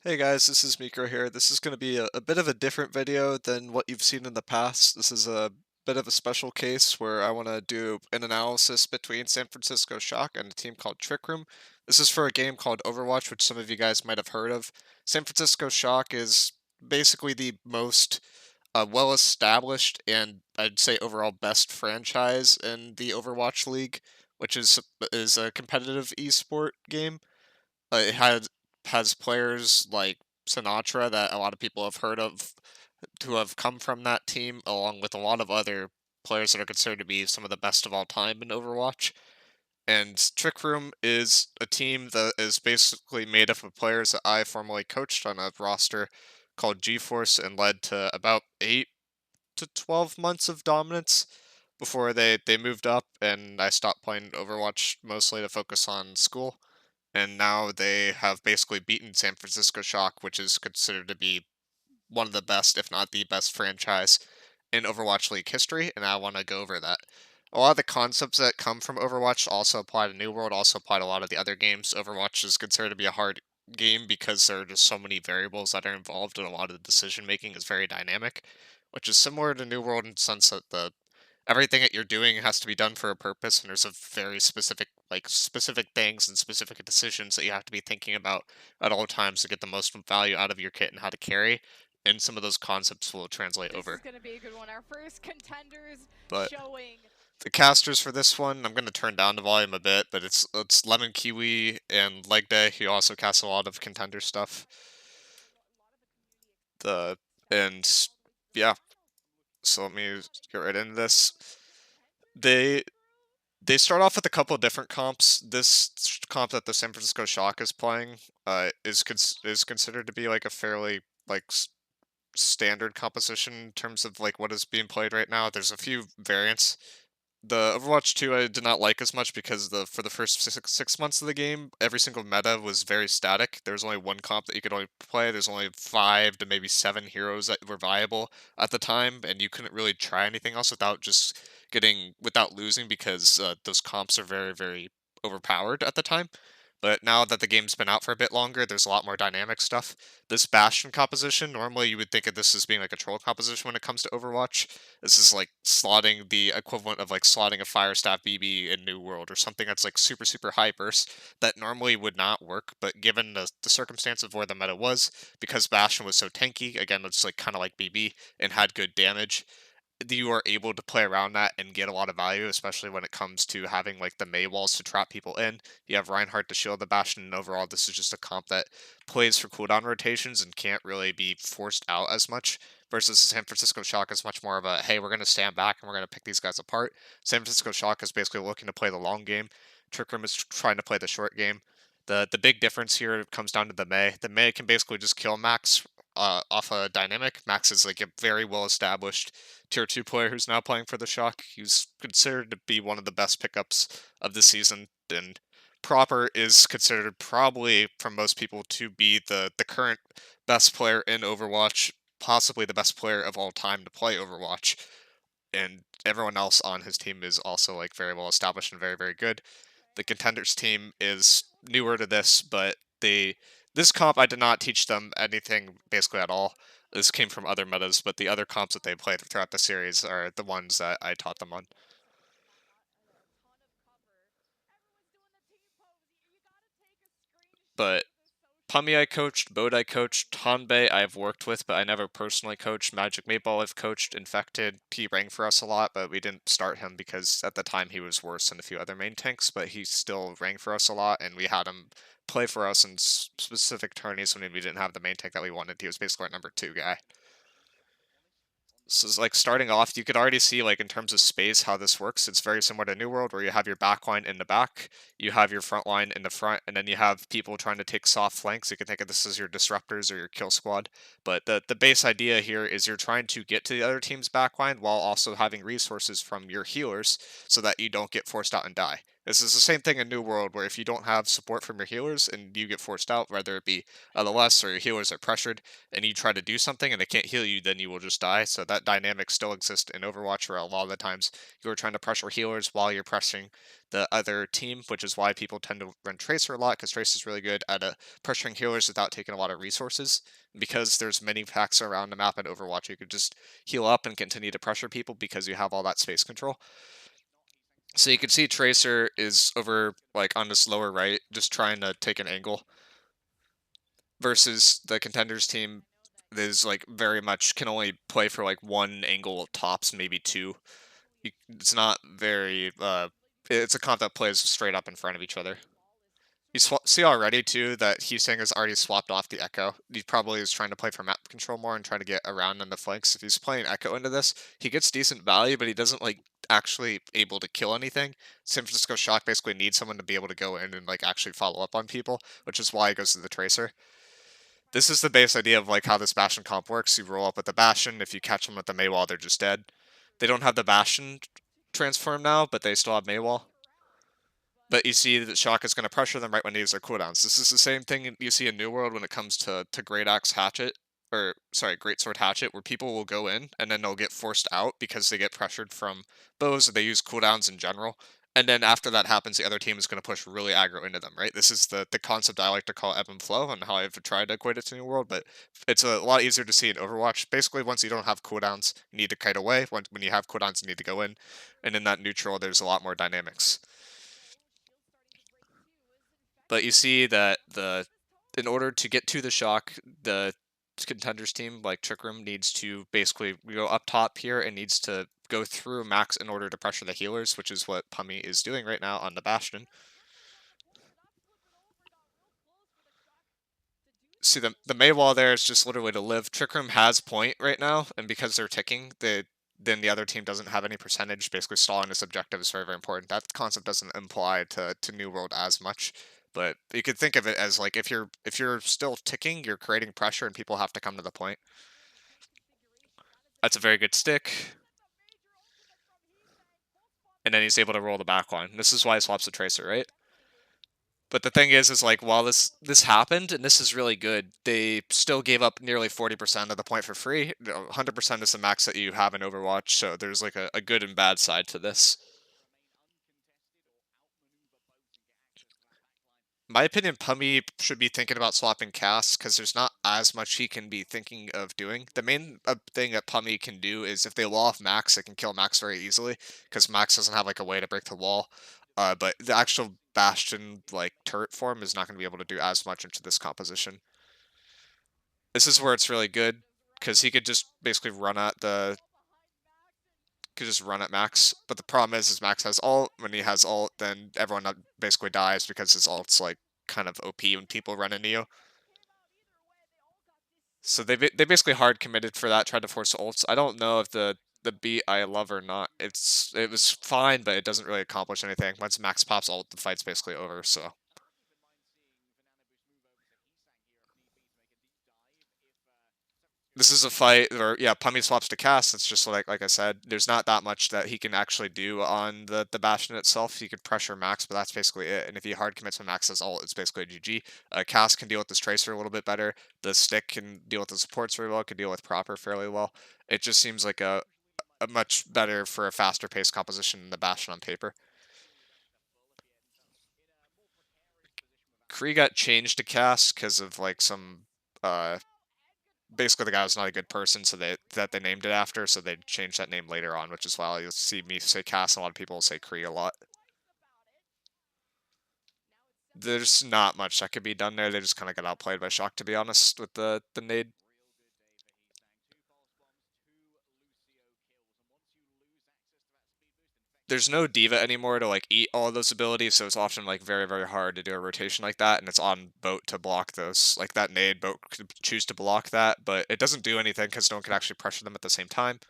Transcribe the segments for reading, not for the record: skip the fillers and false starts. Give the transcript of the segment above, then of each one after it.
Hey guys, this is Miko here. This is going to be a bit of a different video than what you've seen in the past. This is a bit of a special case where I want to do an analysis between San Francisco Shock and a team called Trick Room. This is for a game called Overwatch, which some of you guys might have heard of. San Francisco Shock is basically the most well-established and I'd say overall best franchise in the Overwatch League, which is a competitive esport game. It has players like Sinatra that a lot of people have heard of who have come from that team, along with a lot of other players that are considered to be some of the best of all time in Overwatch. And Trick Room is a team that is basically made up of players that I formerly coached on a roster called G-Force and led to about 8 to 12 months of dominance before they moved up and I stopped playing Overwatch mostly to focus on school, and now they have basically beaten San Francisco Shock, which is considered to be one of the best, if not the best franchise in Overwatch League history, and I want to go over that. A lot of the concepts that come from Overwatch also apply to New World, also apply to a lot of the other games. Overwatch is considered to be a hard game because there are just so many variables that are involved, and a lot of the decision making is very dynamic, which is similar to New World in the sense that the everything that you're doing has to be done for a purpose, and there's a very specific things and specific decisions that you have to be thinking about at all times to get the most value out of your kit and how to carry, and some of those concepts will translate This is over. going to be a good one. Our first contenders But showing. the casters for this one, I'm going to turn down the volume a bit, but it's Lemon Kiwi and Leg Day. He also casts a lot of contender stuff. The and yeah, so let me get right into this. They They start off with a couple of different comps. This comp that the San Francisco Shock is playing is considered to be like a fairly like standard composition in terms of like what is being played right now. There's a few variants. The Overwatch 2 I did not like as much because for the first 6 months of the game, every single meta was very static. There was only one comp that you could only play. There's only 5 to maybe 7 heroes that were viable at the time, and you couldn't really try anything else without losing because those comps are very overpowered at the time. But now that the game's been out for a bit longer, there's a lot more dynamic stuff. This Bastion composition, normally you would think of this as being like a troll composition when it comes to Overwatch. This is like slotting the equivalent of like slotting a Fire Staff BB in New World or something that's like super high burst that normally would not work. But given the circumstance of where the meta was, because Bastion was so tanky, again, it's like kind of like BB and had good damage, you are able to play around that and get a lot of value, especially when it comes to having like the Mei walls to trap people in. You have Reinhardt to shield the Bastion, and overall, this is just a comp that plays for cooldown rotations and can't really be forced out as much. Versus the San Francisco Shock is much more of a hey, we're going to stand back and we're going to pick these guys apart. San Francisco Shock is basically looking to play the long game. Trick Room is trying to play the short game. The big difference here comes down to the Mei. The Mei can basically just kill Max off a dynamic. Max is like a very well established tier 2 player who's now playing for the Shock. He's considered to be one of the best pickups of the season, and Proper is considered probably from most people to be the current best player in Overwatch, possibly the best player of all time to play Overwatch. And everyone else on his team is also like very well established and very good. The contenders team is newer to this, but this comp I did not teach them anything basically at all. This came from other metas, but the other comps that they played throughout the series are the ones that I taught them on. But Pummy I coached, Bode I coached, Hanbei I've worked with, but I never personally coached. Magic Maple I've coached. Infected, he rang for us a lot, but we didn't start him because at the time he was worse than a few other main tanks, but he still rang for us a lot, and we had him play for us in specific tourneys when we didn't have the main tank that we wanted. He was basically our number 2 guy. So it's like starting off, you could already see like in terms of space how this works. It's very similar to New World where you have your back line in the back, you have your front line in the front, and then you have people trying to take soft flanks. You can think of this as your disruptors or your kill squad. But the base idea here is you're trying to get to the other team's back line while also having resources from your healers so that you don't get forced out and die. This is the same thing in New World, where if you don't have support from your healers and you get forced out, whether it be LOS or your healers are pressured, and you try to do something and they can't heal you, then you will just die. So that dynamic still exists in Overwatch, where a lot of the times you're trying to pressure healers while you're pressuring the other team, which is why people tend to run Tracer a lot, because Tracer is really good at pressuring healers without taking a lot of resources. Because there's many packs around the map in Overwatch, you could just heal up and continue to pressure people because you have all that space control. So you can see Tracer is over like on this lower right, just trying to take an angle, versus the contenders team is like very much can only play for like one angle tops, maybe two. It's not very it's a comp that plays straight up in front of each other. You see already too that Heesang has already swapped off the Echo. He probably is trying to play for map control more and trying to get around on the flanks. If he's playing Echo into this, he gets decent value, but he doesn't like actually able to kill anything. San Francisco Shock basically needs someone to be able to go in and like actually follow up on people, which is why he goes to the Tracer. This is the base idea of like how this Bastion comp works. You roll up with the Bastion. If you catch them with the Maywall, they're just dead. They don't have the Bastion transform now, but they still have Maywall. But you see that Shock is going to pressure them right when they use their cooldowns. This is the same thing you see in New World when it comes to Great Axe Hatchet, or sorry, Great Sword Hatchet, where people will go in and then they'll get forced out because they get pressured from bows, or they use cooldowns in general. And then after that happens, the other team is going to push really aggro into them, right? This is the concept I like to call ebb and flow, and how I've tried to equate it to New World, but it's a lot easier to see in Overwatch. Basically, once you don't have cooldowns, you need to kite away. When you have cooldowns, you need to go in. And in that neutral, there's a lot more dynamics. But you see that in order to get to the Shock, the contenders team like Trick Room needs to basically go up top here and needs to go through Max in order to pressure the healers, which is what Pummy is doing right now on the Bastion. See, the Maywall there is just literally to live. Trick Room has point right now, and because they're ticking, then the other team doesn't have any percentage. Basically, stalling this objective is very, very important. That concept doesn't apply to New World as much, but you could think of it as like if you're still ticking, you're creating pressure, and people have to come to the point. That's a very good stick, and then he's able to roll the backline. This is why he swaps the Tracer, right? But the thing is like while this happened, and this is really good, they still gave up nearly 40% of the point for free. 100% is the max that you have in Overwatch, so there's like a good and bad side to this. My opinion, Pummy should be thinking about swapping casts, because there's not as much he can be thinking of doing. The main thing that Pummy can do is if they wall off Max, they can kill Max very easily, because Max doesn't have like a way to break the wall. But the actual Bastion like turret form is not going to be able to do as much into this composition. This is where it's really good, because he could just basically run at Max. But the problem is Max has ult. When he has ult, then everyone basically dies because his ult's like kind of OP when people run into you. So they basically hard committed for that, tried to force ults. I don't know if the beat I love or not. It was fine, but it doesn't really accomplish anything. Once Max pops ult, the fight's basically over. So this is a fight where, yeah, Pummy swaps to cast. It's just like I said, there's not that much that he can actually do on the Bastion itself. He could pressure Max, but that's basically it. And if he hard commits when Max has ult, it's basically a GG. Cast can deal with this Tracer a little bit better. The stick can deal with the supports very well, can deal with proper fairly well. It just seems like a much better for a faster paced composition than the Bastion on paper. Kree got changed to cast because of like some basically the guy was not a good person, so they named it after, so they changed that name later on, which is why you'll see me say Cass, and a lot of people will say Kree a lot. There's not much that could be done there. They just kind of got outplayed by Shock, to be honest, with the nade. There's no diva anymore to like eat all of those abilities, so it's often like very, very hard to do a rotation like that, and it's on boat to block those. Like that nade, boat could choose to block that, but it doesn't do anything because no one can actually pressure them at the same time.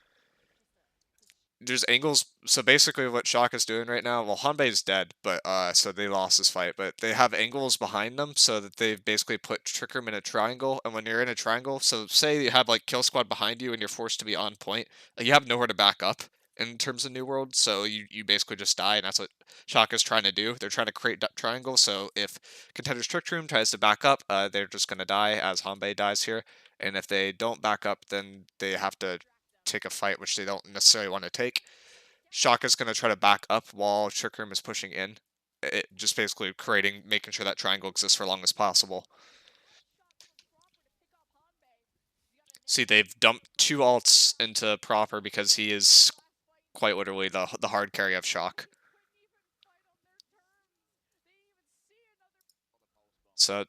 There's angles. So basically, what Shock is doing right now, well, Hanbei is dead, but so they lost this fight. But they have angles behind them, so that they've basically put Trick Room in a triangle. And when you're in a triangle, so say you have like Kill Squad behind you, and you're forced to be on point, you have nowhere to back up. in terms of New World, so you basically just die, and that's what Shaka's trying to do. They're trying to create triangles, so if Contender's Trick Room tries to back up, they're just going to die as Hanbei dies here, and if they don't back up, then they have to take a fight, which they don't necessarily want to take. Shaka's going to try to back up while Trick Room is pushing in, just basically making sure that triangle exists for as long as possible. See, they've dumped 2 alts into Proper because he is quite literally the hard carry of Shock. So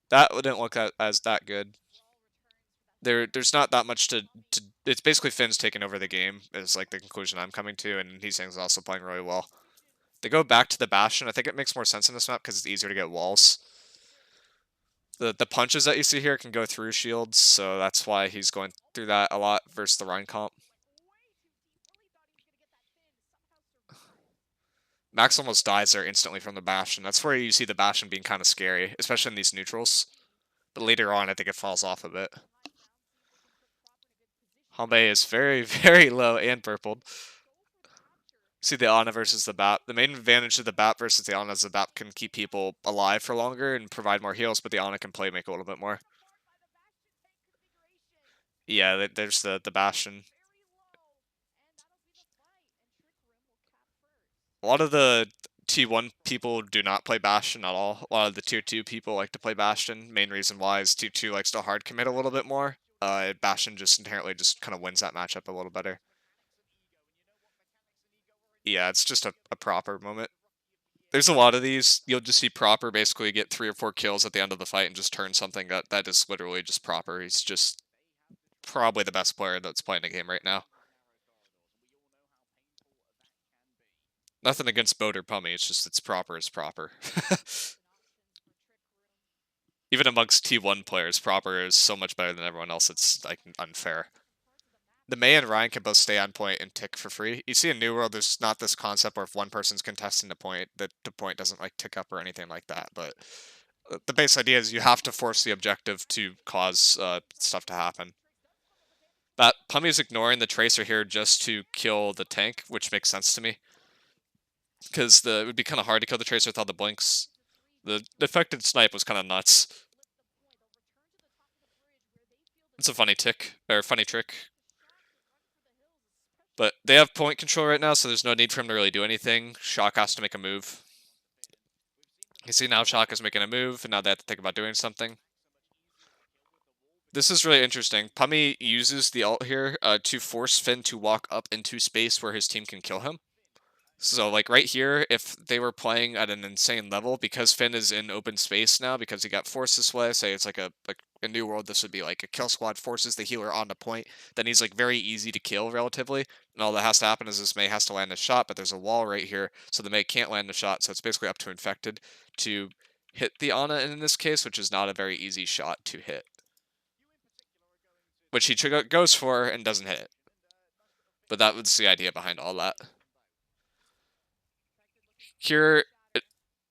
that didn't look as that good. There's not that much to it's basically Finn's taking over the game is like the conclusion I'm coming to, and he's also playing really well. They go back to the Bastion. I think it makes more sense in this map because it's easier to get walls. The punches that you see here can go through shields, so that's why he's going through that a lot versus the Rhine comp. Max almost dies there instantly from the Bastion. That's where you see the Bastion being kind of scary, especially in these neutrals. But later on, I think it falls off a bit. Hanbei is very, very low and purpled. See the Ana versus the BAP. The main advantage of the BAP versus the Ana is the BAP can keep people alive for longer and provide more heals, but the Ana can play make a little bit more. Yeah, there's the Bastion. A lot of the T1 people do not play Bastion at all. A lot of the Tier 2 people like to play Bastion. Main reason why is Tier 2 likes to hard commit a little bit more. Bastion just inherently just kind of wins that matchup a little better. Yeah, it's just a proper moment. There's a lot of these. You'll just see Proper basically get 3 or 4 kills at the end of the fight and just turn something that is literally just Proper. He's just probably the best player that's playing the game right now. Nothing against Boat or Pummy, it's just it's Proper is Proper. Even amongst T1 players, Proper is so much better than everyone else, it's like unfair. The Mei and Ryan can both stay on point and tick for free. You see in New World, there's not this concept where if one person's contesting the point, that the point doesn't like tick up or anything like that. But the base idea is you have to force the objective to cause stuff to happen. That Pummy's ignoring the Tracer here just to kill the tank, which makes sense to me. Because it would be kind of hard to kill the Tracer with all the blinks. The affected snipe was kind of nuts. It's a funny trick. But they have point control right now, so there's no need for him to really do anything. Shock has to make a move. You see now Shock is making a move, and now they have to think about doing something. This is really interesting. Pummy uses the ult here to force Finn to walk up into space where his team can kill him. So, like, right here, if they were playing at an insane level, because Finn is in open space now, because he got forced this way, say it's like a New World, this would be like a kill squad forces the healer on the point, then he's, like, very easy to kill, relatively, and all that has to happen is this Mei has to land a shot, but there's a wall right here, so the Mei can't land a shot, so it's basically up to Infected to hit the Ana in this case, which is not a very easy shot to hit. Which he goes for and doesn't hit. But that was the idea behind all that. Here,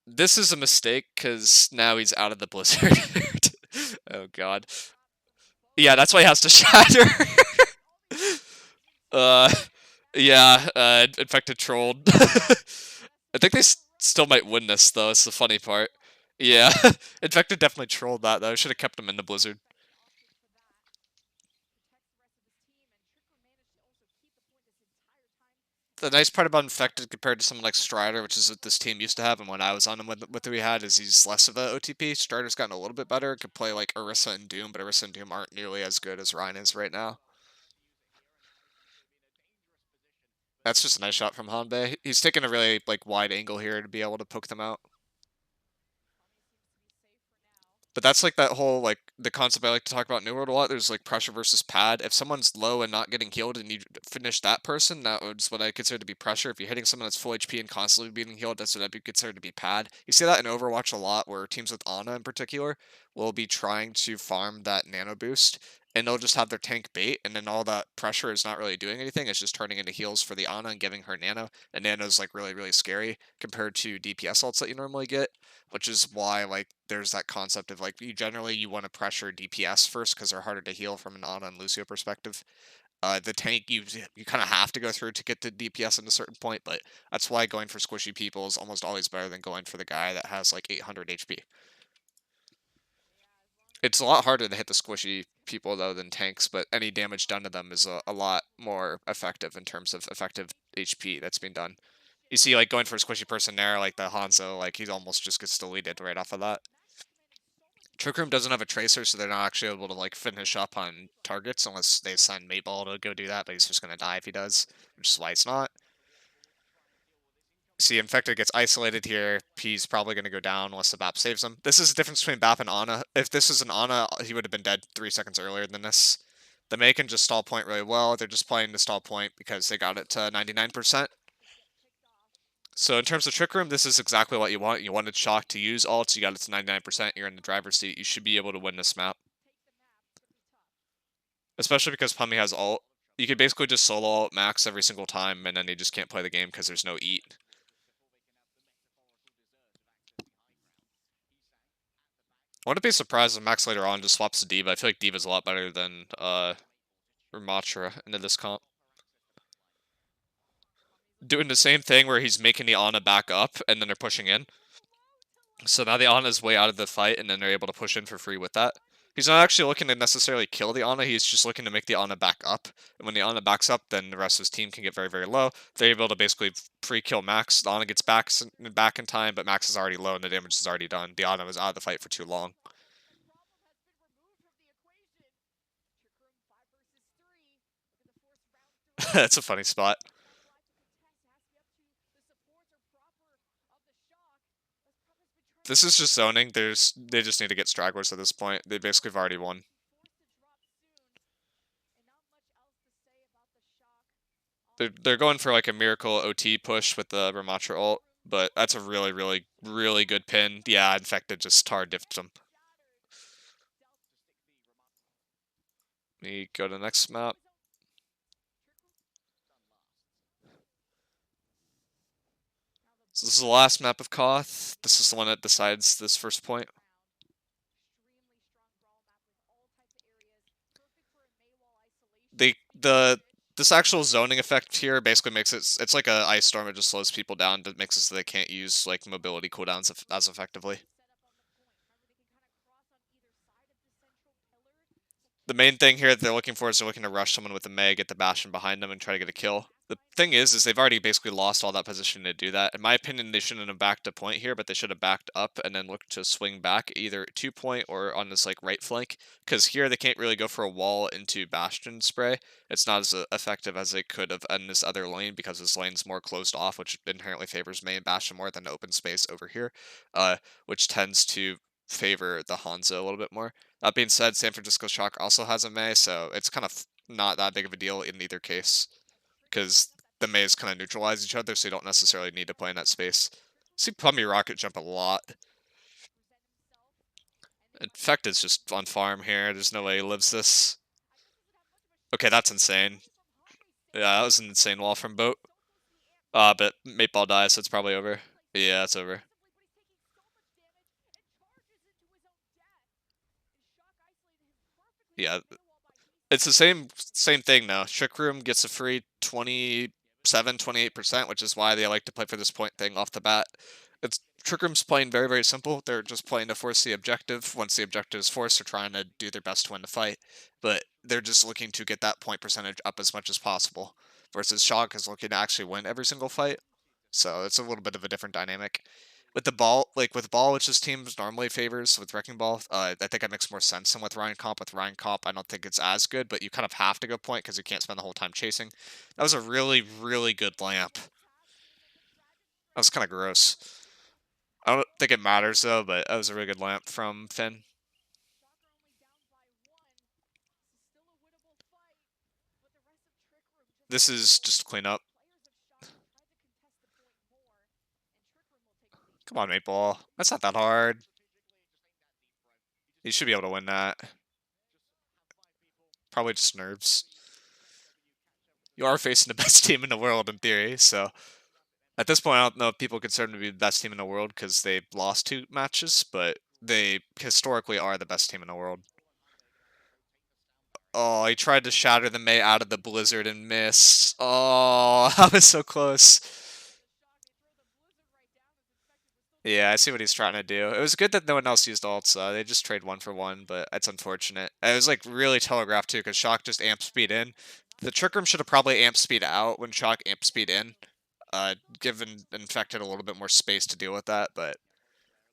this is a mistake because now he's out of the blizzard. Oh god. Yeah, that's why he has to shatter. Yeah, Infected trolled. I think they still might win this though, it's the funny part. Yeah, Infected definitely trolled that though, should have kept him in the blizzard. The nice part about Infected compared to someone like Strider, which is what this team used to have, and when I was on him with who we had, is he's less of a OTP. Strider's gotten a little bit better, could play like Orisa and Doom, but Orisa and Doom aren't nearly as good as Ryan is right now. That's just a nice shot from Hanbei. He's taking a really like wide angle here to be able to poke them out. But that's like that whole like the concept I like to talk about in New World a lot. There's like pressure versus pad. If someone's low and not getting healed and you finish that person, that was what I consider to be pressure. If you're hitting someone that's full HP and constantly being healed, that's what I'd be considered to be pad. You see that in Overwatch a lot, where teams with Ana in particular will be trying to farm that nano boost, and they'll just have their tank bait, and then all that pressure is not really doing anything. It's just turning into heals for the Ana and giving her nano. And nano's like really, really scary compared to DPS ults that you normally get, which is why like there's that concept of like you want to pressure DPS first because they're harder to heal from an Ana and Lucio perspective. The tank you kind of have to go through to get the DPS at a certain point, but that's why going for squishy people is almost always better than going for the guy that has like 800 HP. It's a lot harder to hit the squishy people though than tanks, but any damage done to them is a lot more effective in terms of effective HP that's being done. You see, like going for a squishy person there, like the Hanzo, like he almost just gets deleted right off of that. Trick Room doesn't have a tracer, so they're not actually able to like finish up on targets unless they assign Mateball to go do that, but he's just gonna die if he does, which is why it's not. See, Infected gets isolated here. He's probably going to go down unless the BAP saves him. This is the difference between BAP and Ana. If this was an Ana, he would have been dead 3 seconds earlier than this. The Mei can just stall point really well. They're just playing the stall point because they got it to 99%. So in terms of Trick Room, this is exactly what you want. You wanted Shock to use ults. You got it to 99%. You're in the driver's seat. You should be able to win this map. Especially because Pummy has ult. You could basically just solo ult Max every single time, and then they just can't play the game because there's no eat. I wouldn't be surprised if Max later on just swaps to D.Va. I feel like D.Va's a lot better than Ramatra into this comp. Doing the same thing where he's making the Ana back up, and then they're pushing in. So now the Ana's way out of the fight, and then they're able to push in for free with that. He's not actually looking to necessarily kill the Ana, he's just looking to make the Ana back up. And when the Ana backs up, then the rest of his team can get very, very low. They're able to basically free kill Max. The Ana gets back in time, but Max is already low, and the damage is already done. The Ana was out of the fight for too long. That's a funny spot. This is just zoning. They just need to get stragglers at this point. They basically have already won. They're going for like a miracle OT push with the Ramatra ult, but that's a really, really, really good pin. Yeah, Infected just tar diffed them. Me go to the next map. So this is the last map of Koth. This is the one that decides this first point. This actual zoning effect here basically makes it's like a ice storm. It just slows people down. It makes it so they can't use like mobility cooldowns as effectively. The main thing here that they're looking for is they're looking to rush someone with a Mei, get the Bastion behind them, and try to get a kill. The thing is they've already basically lost all that position to do that. In my opinion, they shouldn't have backed a point here, but they should have backed up and then looked to swing back either 2 point or on this like right flank. Because here they can't really go for a wall into Bastion spray. It's not as effective as they could have in this other lane because this lane's more closed off, which inherently favors Mei and Bastion more than open space over here, which tends to favor the Hanzo a little bit more. That being said, San Francisco Shock also has a Mei, so it's kind of not that big of a deal in either case, because the Meis kind of neutralize each other, so you don't necessarily need to play in that space. See Plummy Rocket jump a lot. Infected's just on farm here. There's no way he lives this. Okay, that's insane. Yeah, that was an insane wall from Boat. But Mateball dies, so it's probably over. Yeah, it's over. Yeah, it's the same thing now. Trick Room gets a free 28%, which is why they like to play for this point thing off the bat. It's Trick Room's playing very, very simple. They're just playing to force the objective. Once the objective is forced, they're trying to do their best to win the fight. But they're just looking to get that point percentage up as much as possible. Versus Shock is looking to actually win every single fight. So it's a little bit of a different dynamic. With the ball, which this team normally favors with Wrecking Ball, I think it makes more sense than with Ryan Comp. With Ryan Comp, I don't think it's as good, but you kind of have to go point because you can't spend the whole time chasing. That was a really, really good lamp. That was kind of gross. I don't think it matters though, but that was a really good lamp from Finn. This is just clean up. Come on, Maple. That's not that hard. You should be able to win that. Probably just nerves. You are facing the best team in the world in theory, so at this point I don't know if people consider them to be the best team in the world because they lost 2 matches, but they historically are the best team in the world. Oh, he tried to shatter the Mei out of the blizzard and missed. Oh, that was so close. Yeah, I see what he's trying to do. It was good that no one else used ults, they just trade one for one, but it's unfortunate. It was, like, really telegraphed too, because Shock just amped speed in. The Trick Room should have probably amped speed out when Shock amped speed in, given Infected a little bit more space to deal with that, but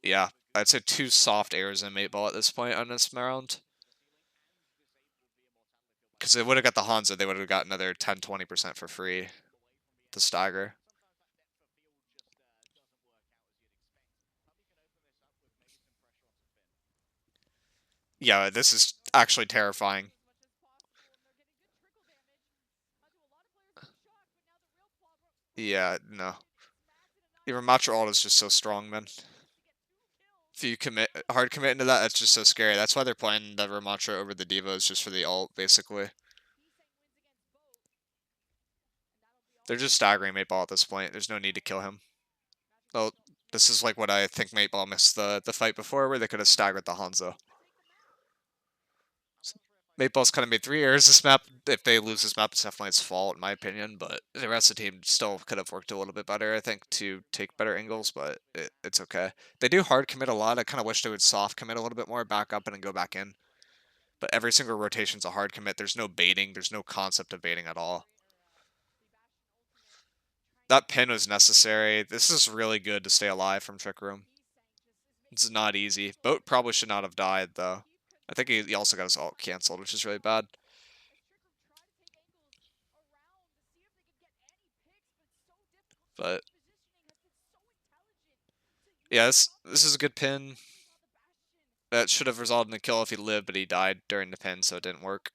yeah, I'd say two soft errors in 8-ball at this point on this round. Because they would have got the Hanzo, they would have got another 10-20% for free. The stagger. Yeah, this is actually terrifying. Yeah, no. Your Ramatra ult is just so strong, man. If you hard commit into that, that's just so scary. That's why they're playing the Ramatra over the Divas, just for the ult, basically. They're just staggering 8-ball at this point. There's no need to kill him. Oh, this is like what I think 8-ball missed the fight before, where they could have staggered the Hanzo. Ball's kind of made 3 errors this map. If they lose this map, it's definitely its fault, in my opinion. But the rest of the team still could have worked a little bit better, I think, to take better angles. But it's okay. They do hard commit a lot. I kind of wish they would soft commit a little bit more, back up and then go back in. But every single rotation's a hard commit. There's no baiting. There's no concept of baiting at all. That pin was necessary. This is really good to stay alive from Trick Room. It's not easy. Boat probably should not have died, though. I think he also got his ult canceled, which is really bad. But yeah, this is a good pin. That should have resulted in a kill if he lived, but he died during the pin, so it didn't work.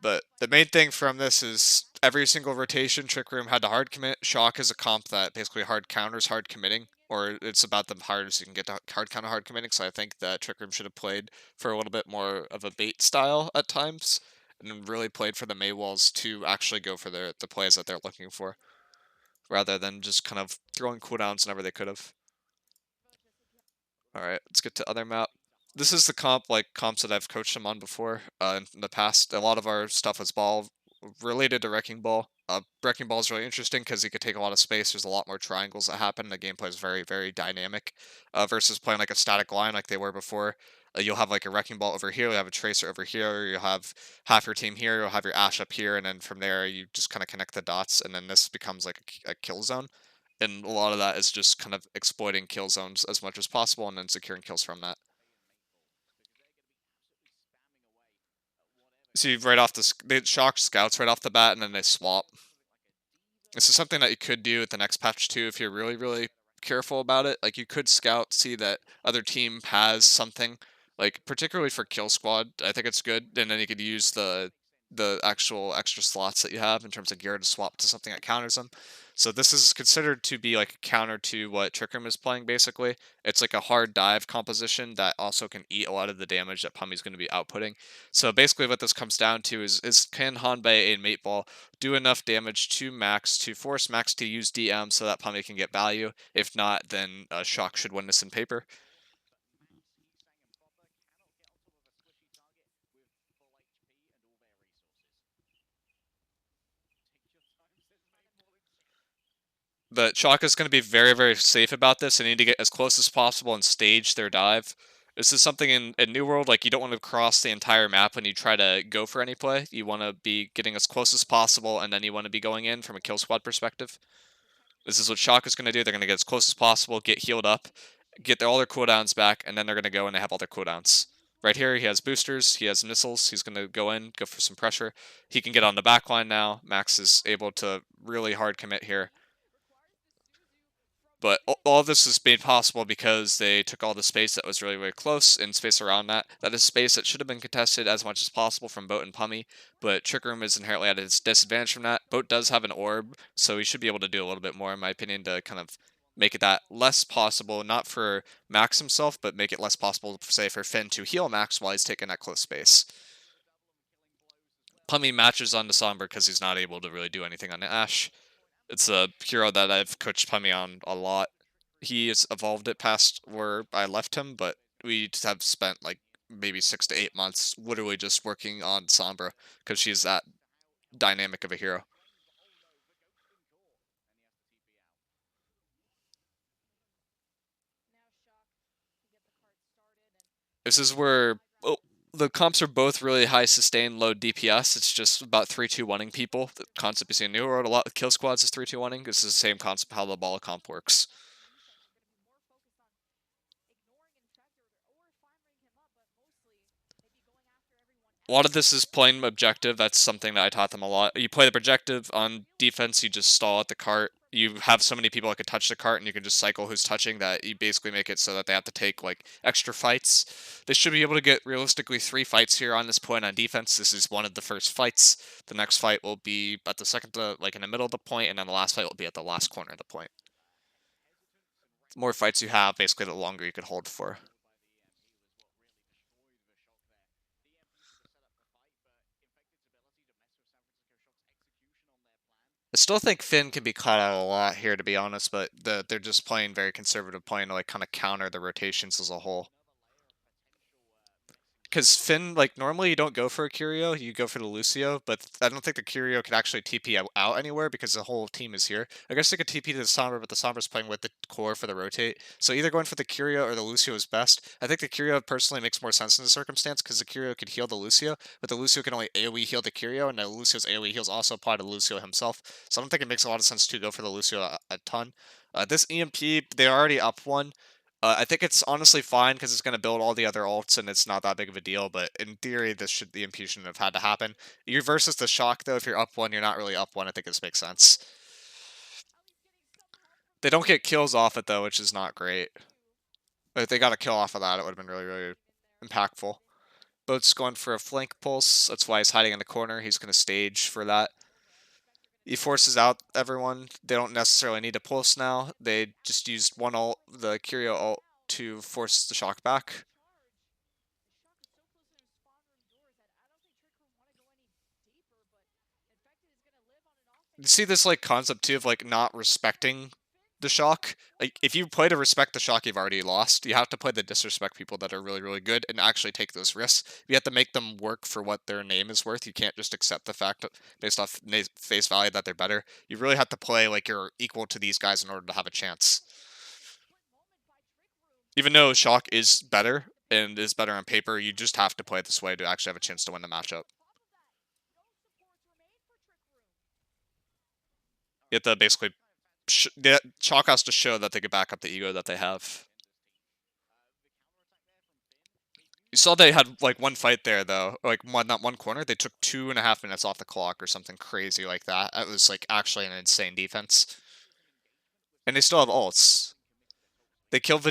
But the main thing from this is every single rotation, Trick Room had to hard commit. Shock is a comp that basically hard counters hard committing, or it's about the hardest you can get to hard counter hard committing. So I think that Trick Room should have played for a little bit more of a bait style at times, and really played for the Maywalls to actually go for the plays that they're looking for, rather than just kind of throwing cooldowns whenever they could have. Alright, let's get to other map. This is the comps that I've coached him on before, in the past. A lot of our stuff was ball related to Wrecking Ball. Wrecking Ball is really interesting because he could take a lot of space. There's a lot more triangles that happen. The gameplay is very, very dynamic, versus playing like a static line like they were before. You'll have like a Wrecking Ball over here, you'll have a Tracer over here, you'll have half your team here, you'll have your Ash up here, and then from there you just kind of connect the dots, and then this becomes like a kill zone. And a lot of that is just kind of exploiting kill zones as much as possible and then securing kills from that. See, right off they shock scouts right off the bat, and then they swap. This is something that you could do with the next patch too, if you're really, really careful about it. Like, you could scout, see that other team has something, like particularly for kill squad. I think it's good, and then you could use the actual extra slots that you have in terms of gear to swap to something that counters them. So this is considered to be like a counter to what Trick Room is playing, basically. It's like a hard dive composition that also can eat a lot of the damage that Pummy's going to be outputting. So basically what this comes down to is can Hanbei and Mateball do enough damage to Max to force Max to use DM so that Pummy can get value? If not, then Shock should win this in paper. But Shock is going to be very, very safe about this. They need to get as close as possible and stage their dive. This is something in New World, like, you don't want to cross the entire map when you try to go for any play. You want to be getting as close as possible, and then you want to be going in from a kill squad perspective. This is what Shock is going to do. They're going to get as close as possible, get healed up, get all their cooldowns back, and then they're going to go and they have all their cooldowns. Right here, he has boosters, he has missiles, he's going to go in, go for some pressure. He can get on the backline now. Max is able to really hard commit here. But all of this is made possible because they took all the space that was really, really close and space around that. That is space that should have been contested as much as possible from Boat and Pummy, but Trick Room is inherently at a disadvantage from that. Boat does have an orb, so he should be able to do a little bit more, in my opinion, to kind of make it that less possible, not for Max himself, but make it less possible, say, for Finn to heal Max while he's taking that close space. Pummy matches on the Somber because he's not able to really do anything on the Ash. It's a hero that I've coached Pummy on a lot. He has evolved it past where I left him, but we just have spent like maybe 6 to 8 months literally just working on Sombra because she's that dynamic of a hero. This is where the comps are both really high sustain, low DPS. It's just about 3-2-1ing people. The concept is in New World, a lot of kill squads is 3-2-1ing. This is the same concept how the ball comp works. A lot of this is playing objective. That's something that I taught them a lot. You play the objective on defense, you just stall at the cart. You have so many people that could touch the cart, and you can just cycle who's touching that you basically make it so that they have to take like extra fights. They should be able to get realistically 3 fights here on this point on defense. This is one of the first fights. The next fight will be at the second, like in the middle of the point, and then the last fight will be at the last corner of the point. The more fights you have, basically, the longer you can hold for. I still think Finn can be caught out a lot here, to be honest, but they're just playing very conservative, playing to like kind of counter the rotations as a whole. Because Finn, like, normally you don't go for a Curio, you go for the Lucio, but I don't think the Curio could actually TP out anywhere because the whole team is here. I guess they could TP to the Sombra, but the Sombra's playing with the core for the rotate. So either going for the Curio or the Lucio is best. I think the Curio personally makes more sense in the circumstance because the Curio could heal the Lucio, but the Lucio can only AoE heal the Curio, and the Lucio's AoE heals also apply to Lucio himself. So I don't think it makes a lot of sense to go for the Lucio a ton. This EMP, they're already up one. I think it's honestly fine because it's going to build all the other ults and it's not that big of a deal. But in theory, the EMP shouldn't have had to happen. You versus the shock though. If you're up one, you're not really up one. I think this makes sense. They don't get kills off it though, which is not great. But if they got a kill off of that, it would have been really, really impactful. Boat's going for a flank pulse. That's why he's hiding in the corner. He's going to stage for that. He forces out everyone. They don't necessarily need a pulse now. They just used one ult, the Curio ult, to force the shock back. You see this like concept too of like not respecting the shock. Like if you play to respect the shock, you've already lost. You have to play the disrespect people that are really, really good and actually take those risks. You have to make them work for what their name is worth. You can't just accept the fact that based off face value that they're better. You really have to play like you're equal to these guys in order to have a chance. Even though shock is better and is better on paper, you just have to play it this way to actually have a chance to win the matchup. You have to basically Chalk has to show that they can back up the ego that they have. You saw they had like one fight there though, like not one corner. They took 2.5 minutes off the clock or something crazy like that. That was like actually an insane defense. And they still have ults. They kill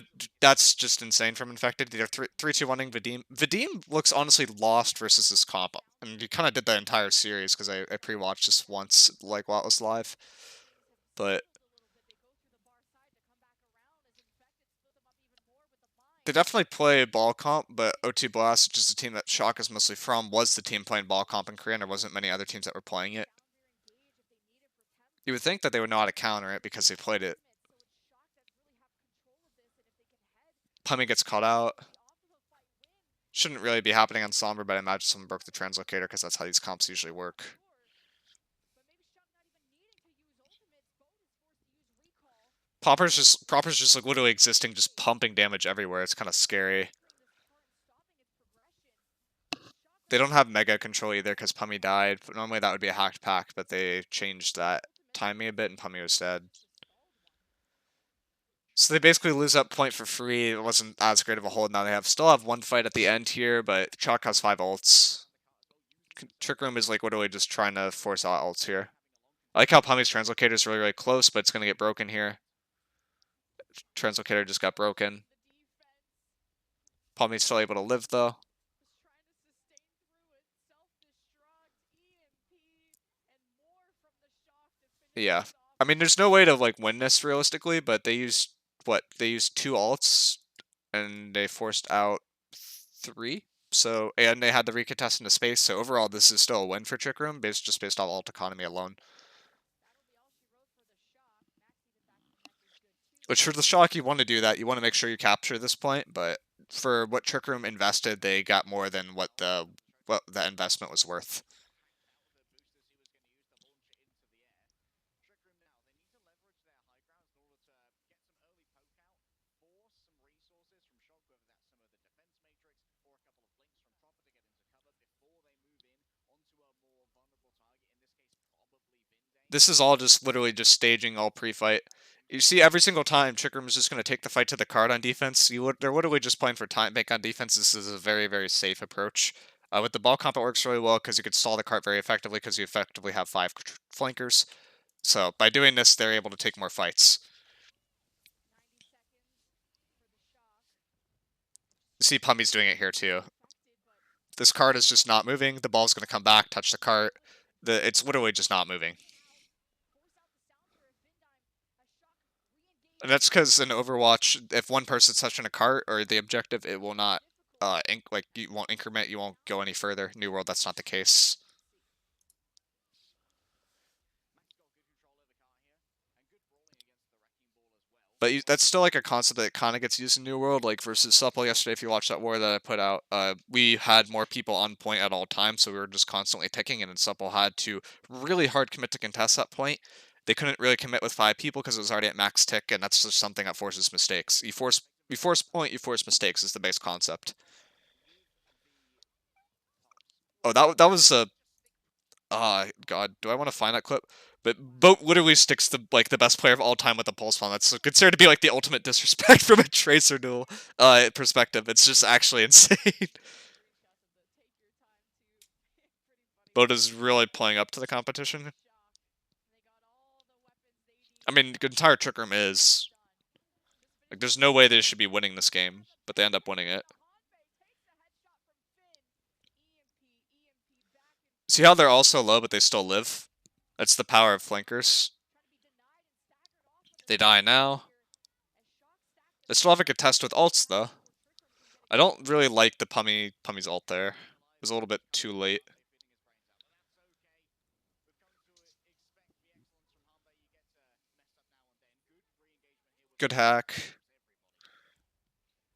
that's just insane from Infected. They're 3-2-1ing Vadim. Vadim looks honestly lost versus this comp. And you kind of did the entire series because I pre-watched this once, like while it was live. But they definitely play ball comp, but OT Blast, which is the team that Shock is mostly from, was the team playing ball comp in Korea, and there wasn't many other teams that were playing it. You would think that they would know how to counter it because they played it. Pummy gets caught out. Shouldn't really be happening on Sombra, but I imagine someone broke the translocator because that's how these comps usually work. Proper's just like literally existing, just pumping damage everywhere. It's kind of scary. They don't have mega control either because Pummy died. But normally that would be a hacked pack, but they changed that timing a bit and Pummy was dead. So they basically lose that point for free. It wasn't as great of a hold. Now they still have one fight at the end here, but Chalk has 5 ults. Trick Room is like literally just trying to force out ults here. I like how Pummy's translocator is really, really close, but it's going to get broken here. Translocator just got broken. Pummy's still able to live though. Yeah. I mean, there's no way to like win this realistically, but they used They used 2 ults and they forced out 3. So and they had the recontest into space. So overall, this is still a win for Trick Room, just based off ult economy alone. Which for the shock, you want to do that. You want to make sure you capture this point, but for what Trick Room invested, they got more than what that investment was worth. This is all just literally just staging all pre-fight. You see, every single time Trick Room is just going to take the fight to the card on defense. They're literally just playing for time bank on defense. This is a very, very safe approach. With the ball comp, it works really well because you could stall the cart very effectively because you effectively have 5 flankers. So by doing this, they're able to take more fights. You see Pummy's doing it here too. This card is just not moving. The ball's going to come back, touch the cart. It's literally just not moving. And that's because in Overwatch, if one person's touching a cart or the objective, it will not, like, you won't increment, you won't go any further. New World, that's not the case. But that's still like a concept that kind of gets used in New World, like versus Supple yesterday. If you watch that war that I put out, we had more people on point at all times, so we were just constantly ticking, and then Supple had to really hard commit to contest that point. They couldn't really commit with 5 people because it was already at max tick, and that's just something that forces mistakes. You force point, you force mistakes is the base concept. Oh, that was a God, do I want to find that clip? But Boat literally sticks the like the best player of all time with the pulse bomb. That's considered to be like the ultimate disrespect from a Tracer duel perspective. It's just actually insane. Boat is really playing up to the competition. I mean, the entire Trick Room is like, there's no way they should be winning this game, but they end up winning it. See how they're all so low, but they still live? That's the power of flankers. They die now. They still have a contest with ults, though. I don't really like the Pummy's ult there. It was a little bit too late. Good hack.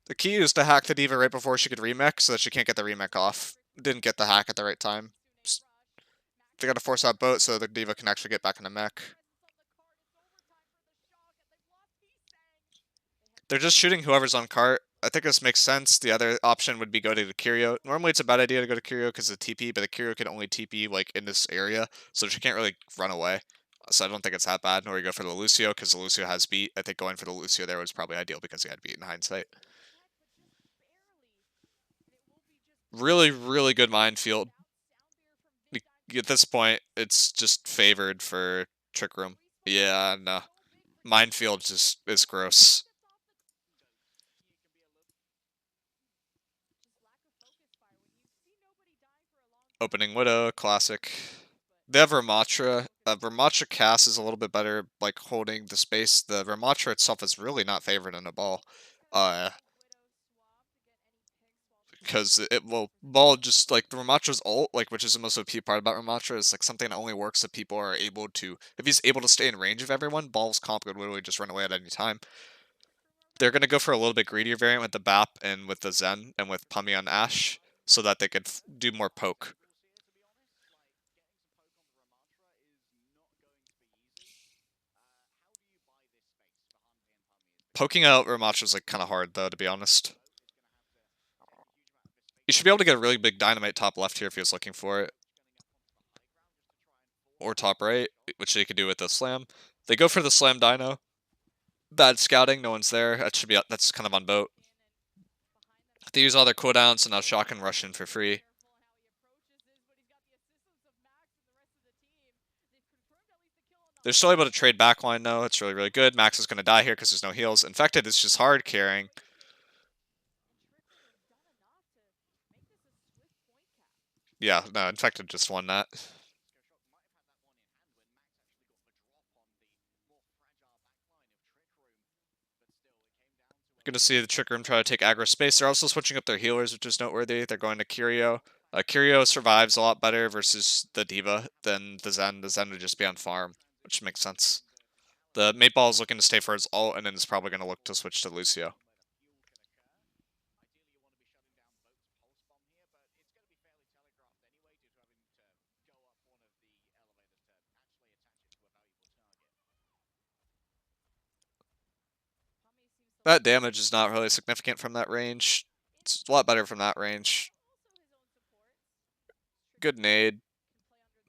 The key is to hack the D.Va right before she could remech so that she can't get the remech off. Didn't get the hack at the right time. They gotta force out boat so the D.Va can actually get back in the mech. They're just shooting whoever's on cart. I think this makes sense. The other option would be go to the Curio. Normally it's a bad idea to go to Curio because of the TP, but the Curio can only TP like in this area, so she can't really run away. So I don't think it's that bad. Nor you go for the Lucio because the Lucio has beat. I think going for the Lucio there was probably ideal because he had beat in hindsight. Really, really good minefield. At this point, it's just favored for Trick Room. Yeah, no. Minefield just is gross. Opening Widow, classic. They have Ramatra. Ramatra cast is a little bit better, like holding the space. The Ramatra itself is really not favored in a ball. Because it will ball just like the Ramatra's ult, like which is the most OP part about Ramatra, is like something that only works if people are able to. If he's able to stay in range of everyone, Ball's comp could literally just run away at any time. They're gonna go for a little bit greedier variant with the BAP and with the Zen and with Pummy on Ashe, so that they could do more poke. Poking out Ramatra's like kind of hard though, to be honest. You should be able to get a really big dynamite top left here if he was looking for it. Or top right, which they could do with the slam. They go for the slam dino. Bad scouting, no one's there. That's kind of on boat. They use all their cooldowns, so now Shock can rush in for free. They're still able to trade backline though. It's really, really good. Max is going to die here because there's no heals. Infected is just hard carrying. Yeah, no, Infected just won that. Going to see the Trick Room try to take aggro space. They're also switching up their healers, which is noteworthy. They're going to Curio. Curio survives a lot better versus the D.Va than the Zen. The Zen would just be on farm, which makes sense. The Mate Ball is looking to stay for his ult, and then is probably going to look to switch to Lucio. That damage is not really significant from that range. It's a lot better from that range. Good nade.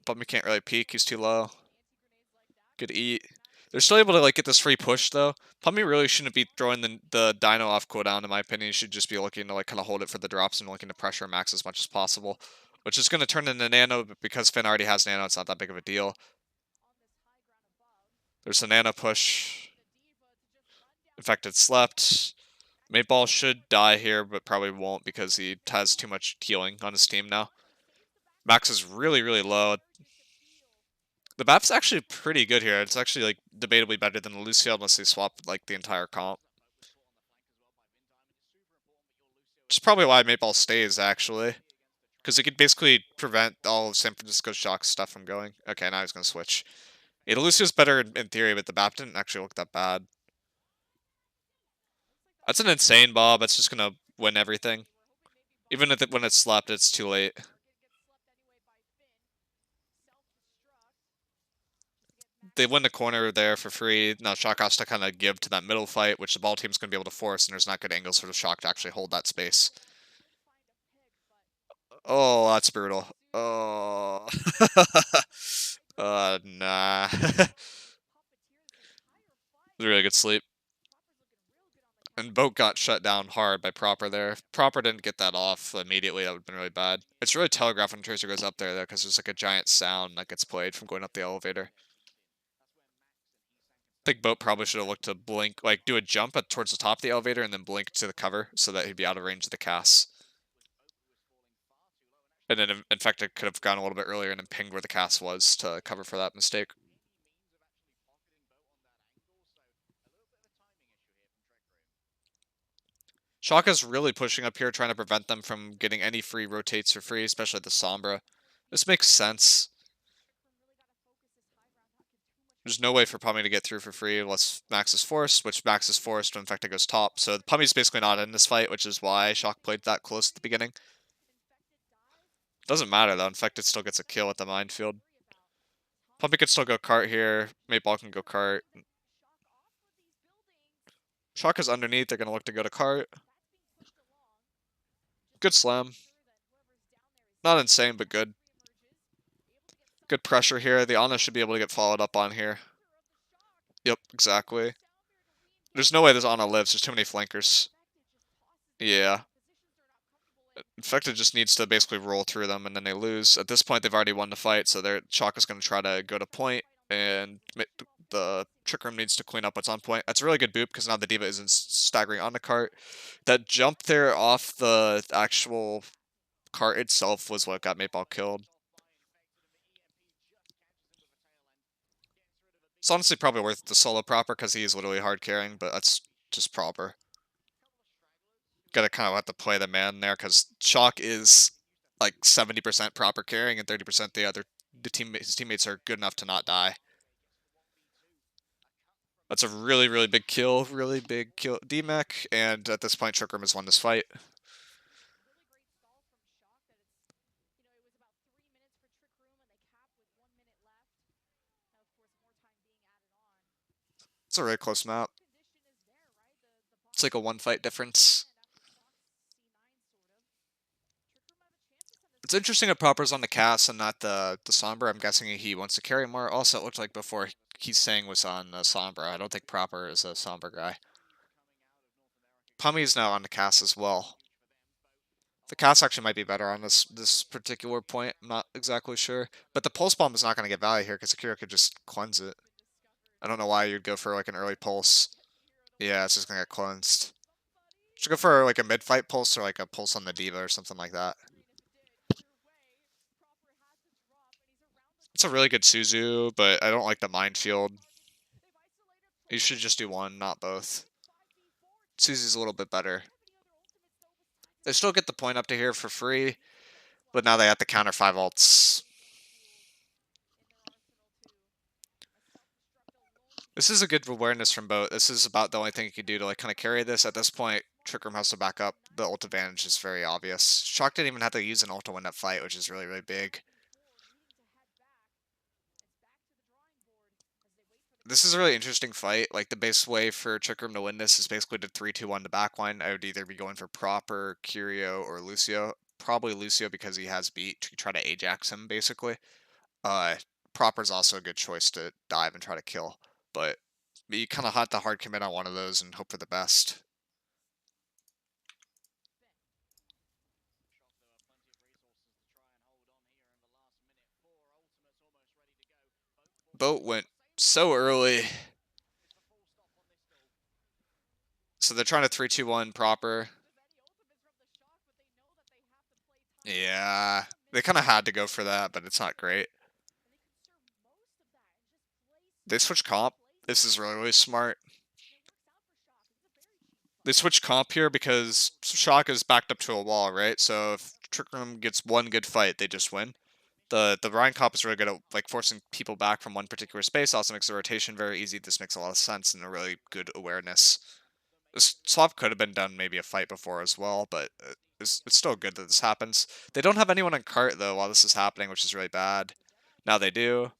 Bummy can't really peek, he's too low. Good eat. They're still able to like get this free push though. Pummy really shouldn't be throwing the dino off cooldown in my opinion. He should just be looking to like kind of hold it for the drops and looking to pressure max as much as possible. Which is going to turn into nano, but because Finn already has nano, it's not that big of a deal. There's a nano push. Infected slept. Mateball should die here, but probably won't because he has too much healing on his team now. Max is really, really low. The map's actually pretty good here. It's actually like debatably better than the Lucio unless they swap like the entire comp. Which is probably why Mateball stays actually. Because it could basically prevent all of San Francisco Shock's stuff from going. Okay, now he's going to switch. Yeah, the Lucio's better in theory, but the map didn't actually look that bad. That's an insane Bob. That's just going to win everything. Even if when it's slapped, it's too late. They win the corner there for free. Now Shock has to kind of give to that middle fight, which the ball team's going to be able to force, and there's not good angles for the Shock to actually hold that space. Oh, that's brutal. Oh. Nah. Really good sleep. And Boat got shut down hard by Proper there. If Proper didn't get that off immediately, that would have been really bad. It's really telegraphed when Tracer goes up there, though, because there's like a giant sound that gets played from going up the elevator. I think Boat probably should have looked to blink, like do a jump towards the top of the elevator and then blink to the cover so that he'd be out of range of the cast. And then Infected could have gone a little bit earlier and then pinged where the cast was to cover for that mistake. Shaka's really pushing up here, trying to prevent them from getting any free rotates for free, especially the Sombra. This makes sense. There's no way for Pummy to get through for free unless Max is forced, which Max is forced when Infected goes top. So Pummy's basically not in this fight, which is why Shock played that close at the beginning. Doesn't matter though, Infected still gets a kill at the minefield. Puppy could still go cart here. Mateball can go cart. Shock is underneath. They're going to look to go to cart. Good slam. Not insane, but good. Good pressure here. The Ana should be able to get followed up on here. Yep, exactly. There's no way this Ana lives. There's too many flankers. Yeah. Infected just needs to basically roll through them, and then they lose. At this point, they've already won the fight, so Shock is going to try to go to point, and the Trick Room needs to clean up what's on point. That's a really good boop, because now the D.Va isn't staggering on the cart. That jump there off the actual cart itself was what got Mateball killed. It's honestly probably worth the solo Proper, because he is literally hard carrying, but that's just Proper. Gotta kind of have to play the man there, because Shock is like 70% Proper carrying and 30% his teammates are good enough to not die. That's a really, really big kill. Really big kill. DMAC, and at this point, Trick Room has won this fight. It's a really close map. It's like a one fight difference. It's interesting that Proper's on the cast and not the Sombra. I'm guessing he wants to carry more. Also, it looked like before he's saying was on Sombra. I don't think Proper is a Sombra guy. Pummy's now on the cast as well. The cast actually might be better on this particular point. I'm not exactly sure. But the Pulse Bomb is not going to get value here because Akira could just cleanse it. I don't know why you'd go for like an early Pulse. Yeah, it's just going to get cleansed. Should go for like a mid-fight Pulse or like a Pulse on the D.Va or something like that. It's a really good Suzu, but I don't like the Minefield. You should just do one, not both. Suzu's a little bit better. They still get the point up to here for free, but now they have to counter 5 ults. This is a good awareness from both. This is about the only thing you can do to like kind of carry this. At this point, Trick Room has to back up. The ult advantage is very obvious. Shock didn't even have to use an ult to win that fight, which is really, really big. This is a really interesting fight. Like the best way for Trick Room to win this is basically to 3-2-1 the backline. I would either be going for Proper, Curio, or Lucio. Probably Lucio because he has beat to try to Ajax him basically. Uh, Proper's also a good choice to dive and try to kill, but you kind of have to hard commit on one of those and hope for the best. Boat went so early. So they're trying to 3-2-1 Proper. Yeah, they kind of had to go for that, but it's not great. They switch comp. This is really, really smart. They switch comp here because Shock is backed up to a wall, right? So if Trick Room gets one good fight, they just win. The Ryan comp is really good at like forcing people back from one particular space. Also makes the rotation very easy. This makes a lot of sense and a really good awareness. This swap could have been done maybe a fight before as well, but it's still good that this happens. They don't have anyone on cart though while this is happening, which is really bad. Now they do.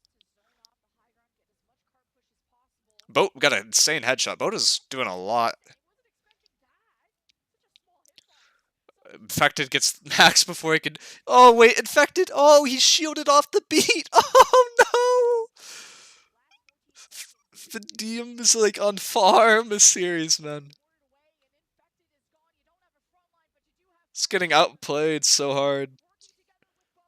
Boat got an insane headshot. Boat is doing a lot. Infected gets Max before he can. Oh wait, Infected. Oh, he's shielded off the beat. Oh no. The DM is like on farm. A series, man. It's getting outplayed so hard.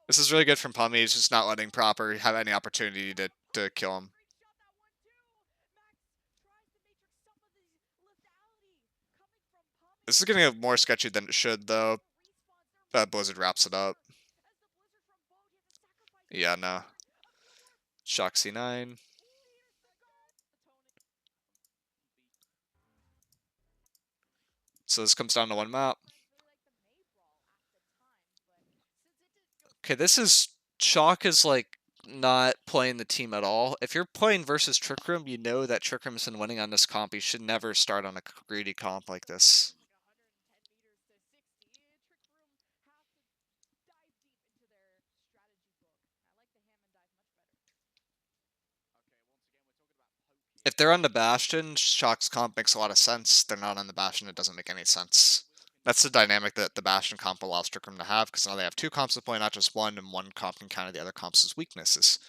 This is really good from Pummy. He's just not letting Proper have any opportunity to kill him. This is getting more sketchy than it should, though. Blizzard wraps it up. Yeah, no. Shock C9. So this comes down to one map. Okay, this is... Shock is, like, not playing the team at all. If you're playing versus Trick Room, you know that Trick Room's been winning on this comp. You should never start on a greedy comp like this. If they're on the Bastion, Shock's comp makes a lot of sense. They're not on the Bastion, it doesn't make any sense. That's the dynamic that the Bastion comp allows Trick Room to have, because now they have two comps to play, not just one, and one comp can counter the other comps' weaknesses.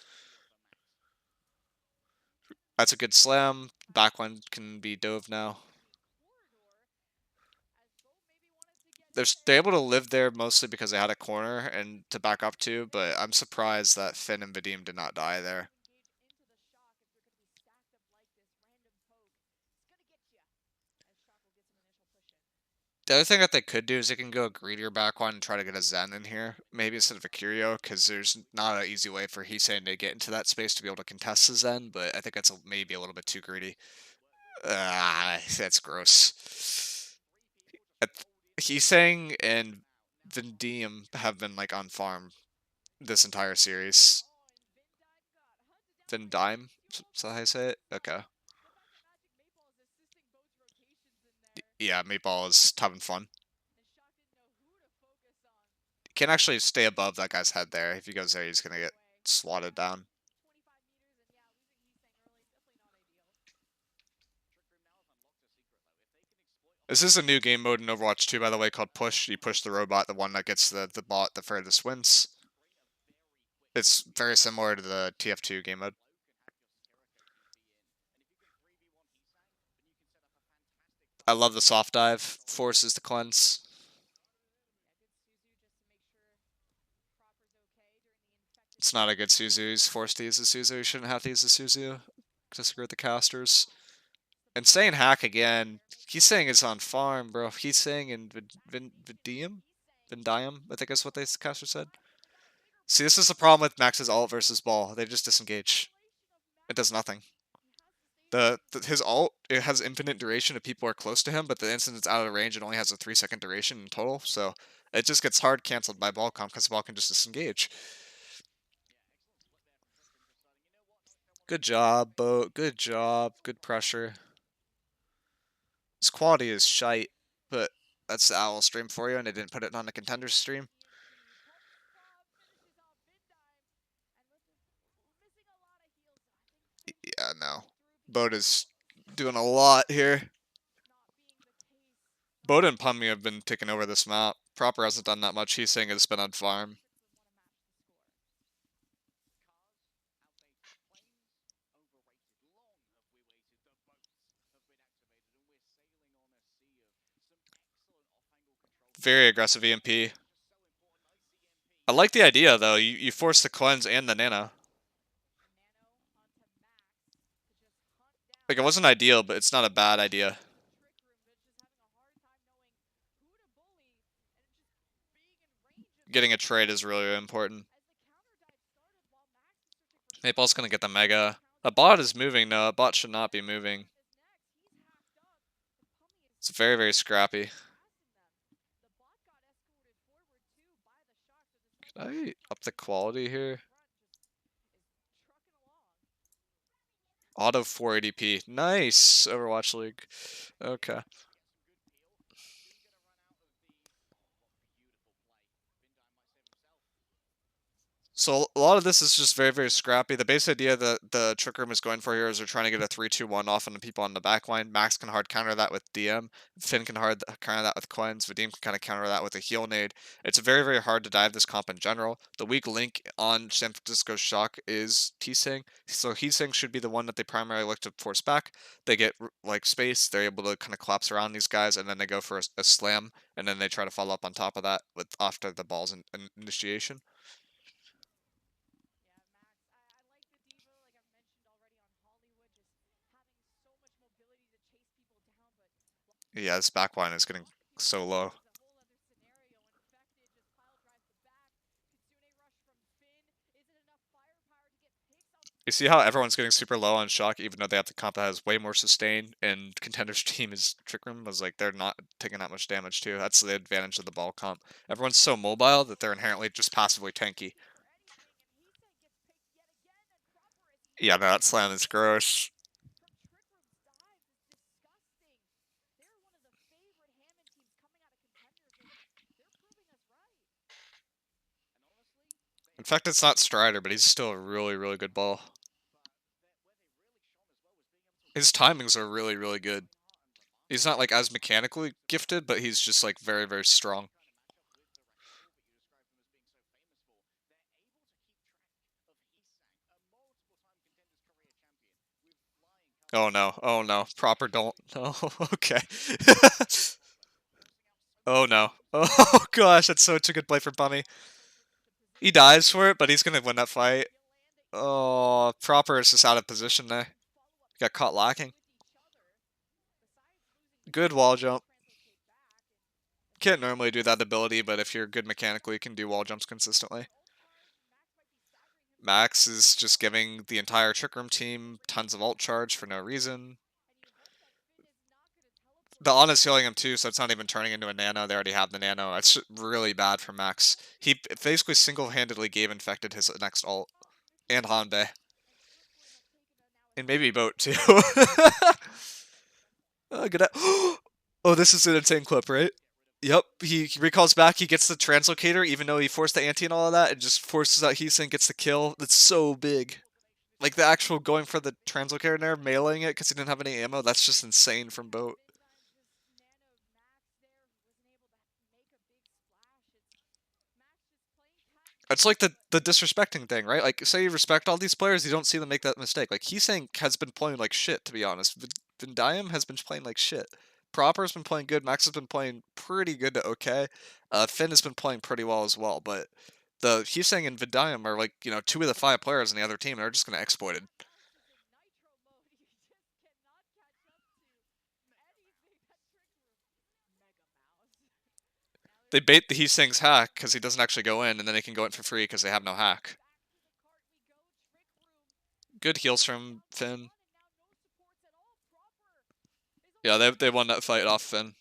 That's a good slam. Back one can be dove now. They're able to live there mostly because they had a corner and to back up to, but I'm surprised that Finn and Vadim did not die there. The other thing that they could do is they can go a greedier back one and try to get a Zen in here, maybe instead of a Curio, because there's not an easy way for Hisane to get into that space to be able to contest the Zen, but I think that's maybe a little bit too greedy. That's gross. Hisane and Vindium have been like on farm this entire series. Vindime? Is that how you say it? Okay. Yeah, Meatball is having fun. You can't actually stay above that guy's head there. If he goes there, he's gonna get swatted down. This is a new game mode in Overwatch 2, by the way, called Push. You push the robot, the one that gets the bot the furthest wins. It's very similar to the TF2 game mode. I love the soft dive. Forces the cleanse. It's not a good Suzu. He's forced to use the Suzu. He shouldn't have to use the Suzu. Disagree with the casters. Insane hack again. He's saying it's on farm, bro. He's saying in Vindium? Vindium, I think is what the caster said. See, this is the problem with Max's ult versus ball. They just disengage. It does nothing. His ult, it has infinite duration if people are close to him, but the instant it's out of range, it only has a 3-second duration in total. So it just gets hard canceled by ball comp because the ball can just disengage. Good job, Boat. Good job. Good pressure. His quality is shite, but that's the Owl stream for you, and they didn't put it on the contender stream. Yeah, no. Boat is doing a lot here. Boat and Pummy have been taking over this map. Proper hasn't done that much. He's saying it's been on farm. Very aggressive EMP. I like the idea though. You force the cleanse and the nano. Like it wasn't ideal, but it's not a bad idea. Getting a trade is really important. Maple's gonna get the mega. A bot is moving though. A bot should not be moving. It's very, very scrappy. Can I up the quality here? Auto 480p. Nice! Overwatch League. Okay. So a lot of this is just very, very scrappy. The base idea that the Trick Room is going for here is they're trying to get a 3-2-1 off on the people on the back line. Max can hard counter that with DM. Finn can hard counter that with Cleanse. Vadim can kind of counter that with a heal nade. It's very, very hard to dive this comp in general. The weak link on San Francisco Shock is T-Sing. So T-Sing should be the one that they primarily look to force back. They get like space. They're able to kind of collapse around these guys, and then they go for a slam, and then they try to follow up on top of that with after the ball's initiation. Yeah, this back line is getting so low. You see how everyone's getting super low on Shock, even though they have the comp that has way more sustain, and Contender's team is Trick Room was like they're not taking that much damage too. That's the advantage of the ball comp. Everyone's so mobile that they're inherently just passively tanky. Yeah, no, that slam is gross. In fact, it's not Strider, but he's still a really, really good ball. His timings are really, really good. He's not like as mechanically gifted, but he's just like very, very strong. Oh no, oh no. Proper don't. No, okay. Oh no. Oh gosh, that's such a good play for Bummy. He dives for it, but he's gonna win that fight. Oh, Proper is just out of position there. Got caught lacking. Good wall jump. Can't normally do that ability, but if you're good mechanically, you can do wall jumps consistently. Max is just giving the entire Trick Room team tons of ult charge for no reason. The Ana's healing him too, so it's not even turning into a nano. They already have the nano. That's really bad for Max. He basically single-handedly gave infected his next ult. And Hanbei. And maybe Boat too. Good. Oh, this is an insane clip, right? Yep, he recalls back, he gets the translocator, even though he forced the anti and all of that, and just forces out Heesing, gets the kill. That's so big. Like, the actual going for the translocator there, meleeing it because he didn't have any ammo, that's just insane from Boat. It's like the disrespecting thing, right? Like, say you respect all these players, you don't see them make that mistake. Like, Heesing has been playing like shit, to be honest. Vindiam has been playing like shit. Proper's been playing good. Max has been playing pretty good to okay. Finn has been playing pretty well as well. But the Heesing and Vindiam are like, 2 of the 5 players in the other team, and they're just going to exploit it. They bait the Heesing's hack because he doesn't actually go in, and then they can go in for free because they have no hack. Good heals from Finn. Yeah, they won that fight off Finn.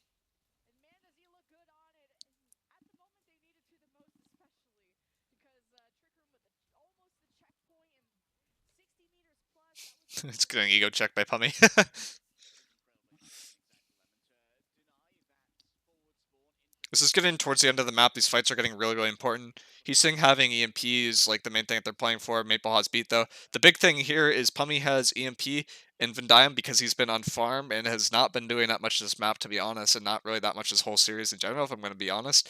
It's getting ego checked by Pummy. This is getting towards the end of the map. These fights are getting really, really important. He's saying having EMP is like the main thing that they're playing for. Maple has beat though. The big thing here is Pummy has EMP and Vendiam because he's been on farm and has not been doing that much this map, to be honest, and not really that much this whole series in general, if I'm going to be honest.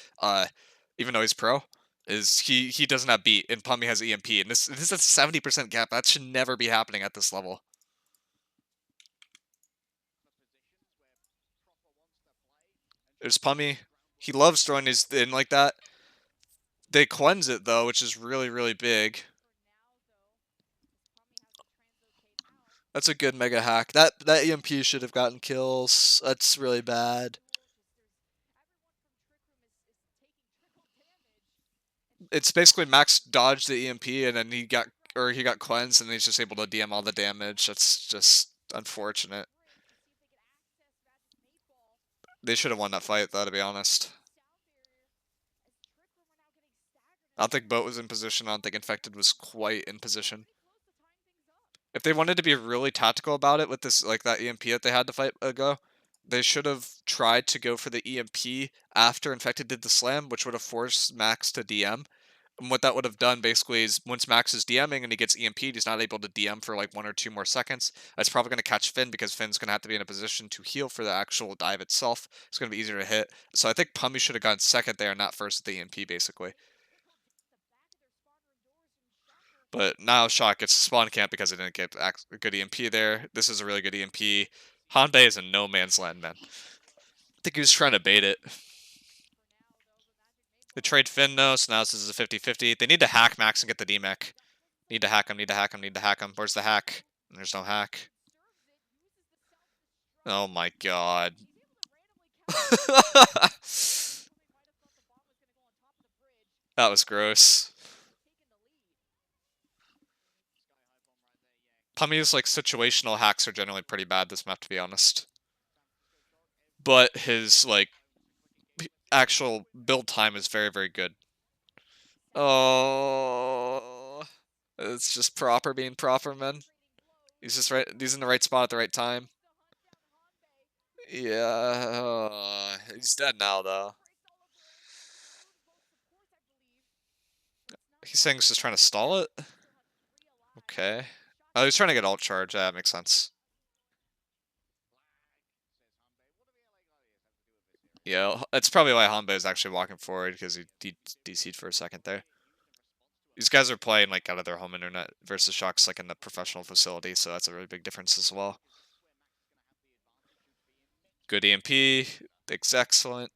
Even though he's pro, is he doesn't have beat and Pummy has EMP, and this is a 70% gap. That should never be happening at this level. There's Pummy. He loves throwing his in like that. They cleanse it though, which is really, really big. That's a good mega hack. That EMP should have gotten kills. That's really bad. It's basically Max dodged the EMP and then he got cleansed and he's just able to DM all the damage. That's just unfortunate. They should have won that fight though, to be honest. I don't think Boat was in position. I don't think Infected was quite in position. If they wanted to be really tactical about it with this, like that EMP that they had to fight ago, they should have tried to go for the EMP after Infected did the slam, which would have forced Max to DM. And what that would have done basically is once Max is DMing and he gets EMP'd, he's not able to DM for like 1 or 2 more seconds. That's probably going to catch Finn because Finn's going to have to be in a position to heal for the actual dive itself. It's going to be easier to hit. So I think Pummy should have gone second there and not first with the EMP basically. But now Shock gets spawn camp because it didn't get a good EMP there. This is a really good EMP. Hanbei is in no man's land, man. I think he was trying to bait it. They trade Finn though, so now this is a 50-50. They need to hack Max and get the DMech. Need to hack him, need to hack him, need to hack him. Where's the hack? There's no hack. Oh my god. That was gross. Pummy's like situational hacks are generally pretty bad this map, to be honest. But his like actual build time is very, very good. Oh, it's just proper being proper, man. He's just right. He's in the right spot at the right time. Yeah, he's dead now though. He's saying he's just trying to stall it. Okay. Oh, he's trying to get ult charge. Yeah, that makes sense. Yeah, that's probably why Hanbei is actually walking forward because he DC'd for a second there. These guys are playing like out of their home internet versus Shock's like in the professional facility, so that's a really big difference as well. Good EMP. It's excellent.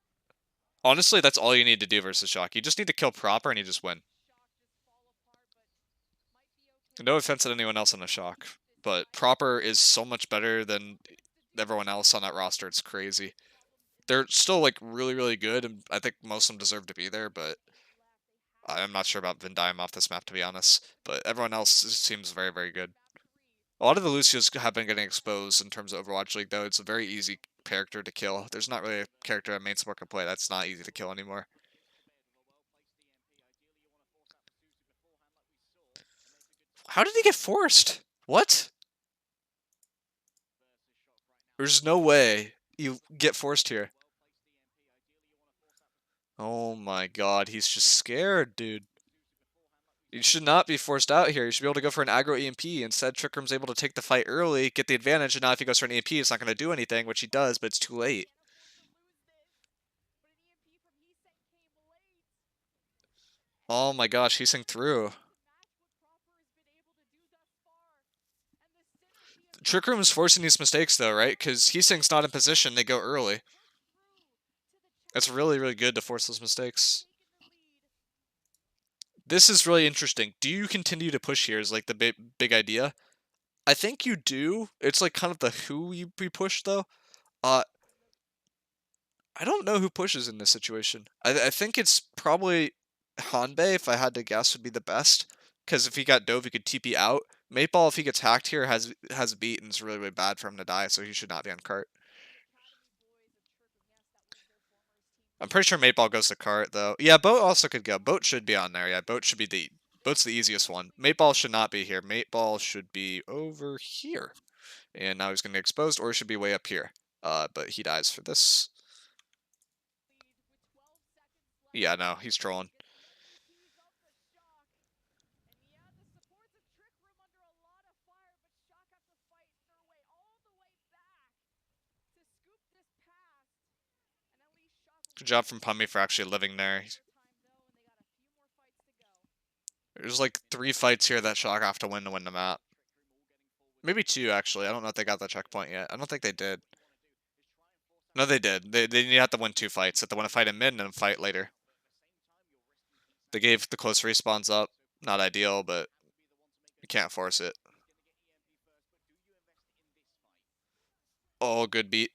Honestly, that's all you need to do versus Shock. You just need to kill proper and you just win. No offense to anyone else on the Shock, but proper is so much better than everyone else on that roster. It's crazy. They're still like really, really good, and I think most of them deserve to be there, but I'm not sure about Vendiam off this map, to be honest. But everyone else seems very, very good. A lot of the Lucios have been getting exposed in terms of Overwatch League, though. It's a very easy character to kill. There's not really a character at main support can play that's not easy to kill anymore. How did he get forced? What? There's no way you get forced here. Oh my god, he's just scared, dude. You should not be forced out here. You should be able to go for an aggro EMP. Instead, Trick Room's able to take the fight early, get the advantage, and now if he goes for an EMP, it's not going to do anything, which he does, but it's too late. Oh my gosh, he's synced through. Trick Room is forcing these mistakes, though, right? Because Heesing's not in position, they go early. It's really, really good to force those mistakes. This is really interesting. Do you continue to push here is like the big idea. I think you do. It's like kind of the who you push, though. I don't know who pushes in this situation. I think it's probably Hanbei, if I had to guess, would be the best. Because if he got dove, he could TP out. Mateball, if he gets hacked here, has beat, and it's really, really bad for him to die, so he should not be on cart. I'm pretty sure Mateball goes to cart, though. Yeah, Boat also could go. Boat should be on there. Yeah, Boat should be Boat's the easiest one. Mateball should not be here. Mateball should be over here. And now he's going to get exposed, or he should be way up here. But he dies for this. Yeah, no, he's trolling. Good job from Pummy for actually living there. There's like 3 fights here that Shock have to win the map. Maybe 2, actually. I don't know if they got the checkpoint yet. I don't think they did. No, they did. They have to win 2 fights. They have to win a fight in mid and then a fight later. They gave the close respawns up. Not ideal, but you can't force it. Oh, good beat.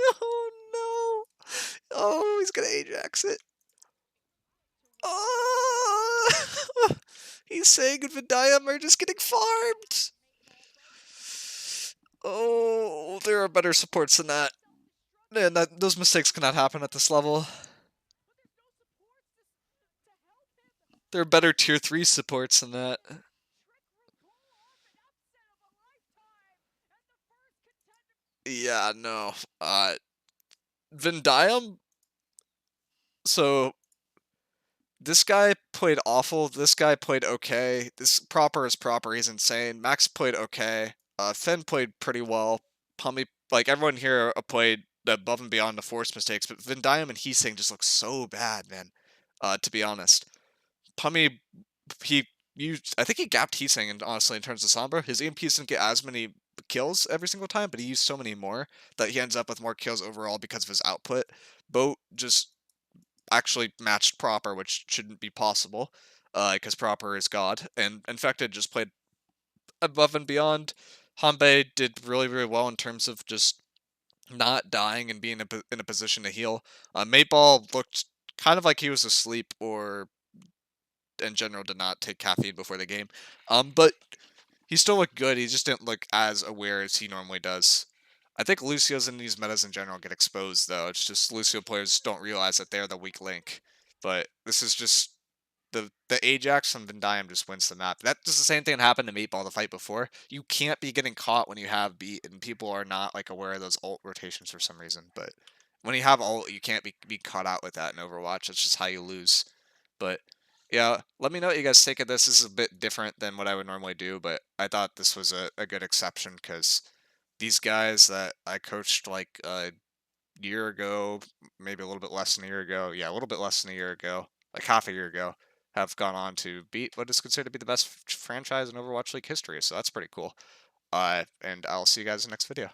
Oh, no. Oh, he's gonna Ajax it. Oh! He's saying Vidayam are just getting farmed. Oh, there are better supports than that. Man, those mistakes cannot happen at this level. There are better tier 3 supports than that. Yeah, no. Vindiam. So this guy played awful. This guy played okay. This proper is proper. He's insane. Max played okay. Finn played pretty well. Pummy, like everyone here, played above and beyond the forced mistakes. But Vindiam and Heesing just look so bad, man. To be honest, Pummy, he used. I think he gapped Heesing, and honestly, in terms of Sombra, his EMPs didn't get as many kills every single time, but he used so many more that he ends up with more kills overall because of his output. Boat just actually matched Proper, which shouldn't be possible, because Proper is God. And Infected just played above and beyond. Hanbei did really, really well in terms of just not dying and being in a position to heal. Mateball looked kind of like he was asleep or in general did not take caffeine before the game. But he still looked good. He just didn't look as aware as he normally does. I think Lucio's in these metas in general get exposed, though. It's just Lucio players don't realize that they're the weak link. But this is just the Ajax from Vindiam just wins the map. That's just the same thing that happened to Meatball the fight before. You can't be getting caught when you have beat, and people are not like aware of those ult rotations for some reason. But when you have ult, you can't be caught out with that in Overwatch. That's just how you lose. But yeah, let me know what you guys think of this. This is a bit different than what I would normally do, but I thought this was a good exception because these guys that I coached like a year ago, maybe a little bit less than a year ago, yeah, a little bit less than a year ago, like half a year ago, have gone on to beat what is considered to be the best franchise in Overwatch League history. So that's pretty cool. And I'll see you guys in the next video.